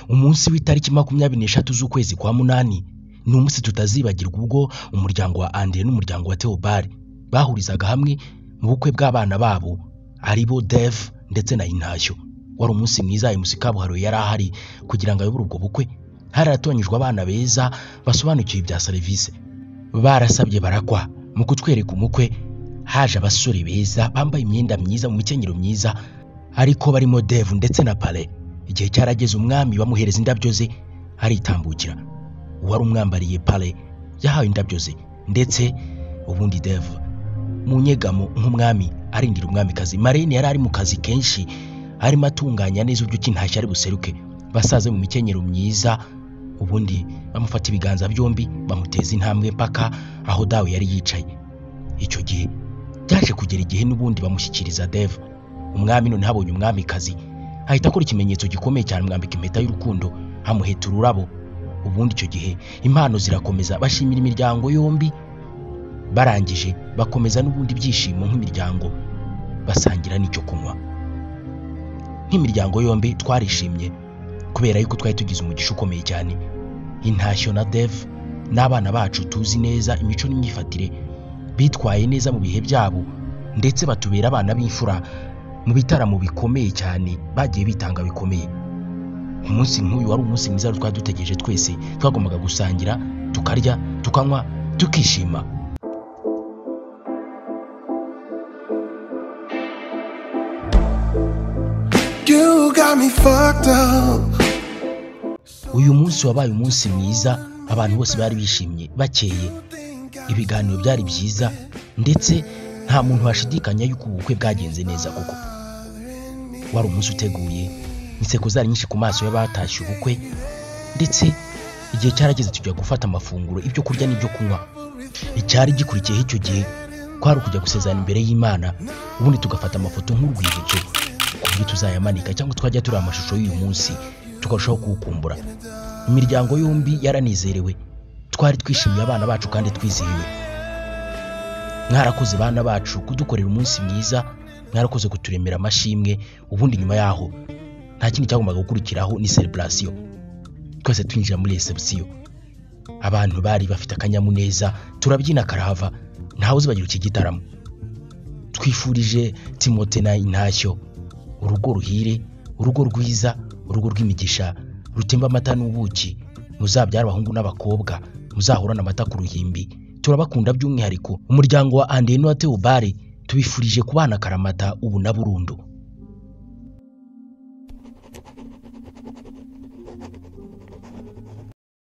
umunsi w'itariki 23 z'ukwezi kwa munani ni umunsi tutazibagirwa ubwo umuryango wa Andre n'umuryango wa Theobald bahurizaga hamwe mu bukwe bw'abana babo aribo Dev ndetse na Intashyo. Wari umunsi mwiza MC Kabuhariwe yari ahari kugira ngo ayobore ubwo bukwe. Haratonyijwe abana beza basobanukiwe ibya service. Barasabye barakwa mu kutwereka umukwe. Haje abasore beza bambaye imyenda myiza mu mikenyero myiza ariko barimo Dev ndetse na Pale. Igihe cyarageze umwami bamuhereza indabyo ze aritambukira. Uwari umwambariye Pale yahawe indabyo ze ndetse ubundi Dev mu nyegamo nk'umwami arindira umwamikazi. Marene yari ari mu kazi kenshi arimo atunganya neza uburyo Intashyo ari buseruke. Basaze mu mikenyero myiza ubundi bamufata ibiganza byombi bamuteza intambwe mpaka aho dawe yari yicaye. Icyo gihe byaje kugera igihe n'ubundi bamushyikiriza Dev. Umwami none habonye umwamikazi ahita akora ikimenyetso gikomeye cyane, mwambika impeta y'urukundo, amuheta ururabo. Ubundi icyo gihe impano zirakomeza, bashimira imiryango yombi. Barangije bakomeza n'ubundi byishimo nk'imiryango, basangira n'icyo kunywa. Nk'imiryango yombi twarishimye kubera yuko twari tugize umugisha ukomeye cyane. Intashyo na Dev n'abana bacu tuzi neza imico n'imyifatire, bitwaye neza mu bihe byabo ndetse batubera abana b'imfura mu bitaramo bikomeye cyane, bagiye bitanga bikomeye. Umunsi nk'uyu wari umunsi mwiza twari dutegereje twese, twagombaga gusangira, tukarya, tukanywa, tukishima. You got me fucked up. Uyu munsi wabaye umunsi mwiza, abantu bose bari bishimye bakeye. Ibiganiro byari byiza ndetse nta muntu washidikanya yuko ubukwe bwagenze neza kuko wari umunsi uteguye. Inseko zari nyinshi ku maso y'abatashye ubukwe ndetse igihe cyarageze tujya gufata amafunguro, ibyo kurya n'ibyo kunywa. Icyari gikurikiyeho icyo gihe kwari kujya gusezerana imbere y'Imana, ubundi tugafata amafoto nk'urwibutso ku buryo tuzayamanika cyangwa twajya turi amashusho y'uyu munsi tukarushaho kuwukumbura. Imiryango yombi yaranezerewe, twari twishimiye abana bacu kandi twizihiwe. Mwarakoze bana bacu kudukorera umunsi mwiza, mwarakoze kuturemera amashimwe. Ubundi nyuma yaho nta kindi cyagombaga gukurikiraho ni celebration. Twese twinjira muri reception, abantu bari bafite akanyamuneza, turabyina karahava, ntawe uzibagira iki gitaramo. Twifurije Timote na Intashyo urugo ruhire, urugo rwiza, urugo rw'imigisha, rutemba amata n'ubuki. Muzabyara abahungu n'abakobwa, muzahorana amata ku ruhimbi. Turabakunda by'umwihariko umuryango wa Andre na Theobald, tubifurije kubana karamata ubu na burundu.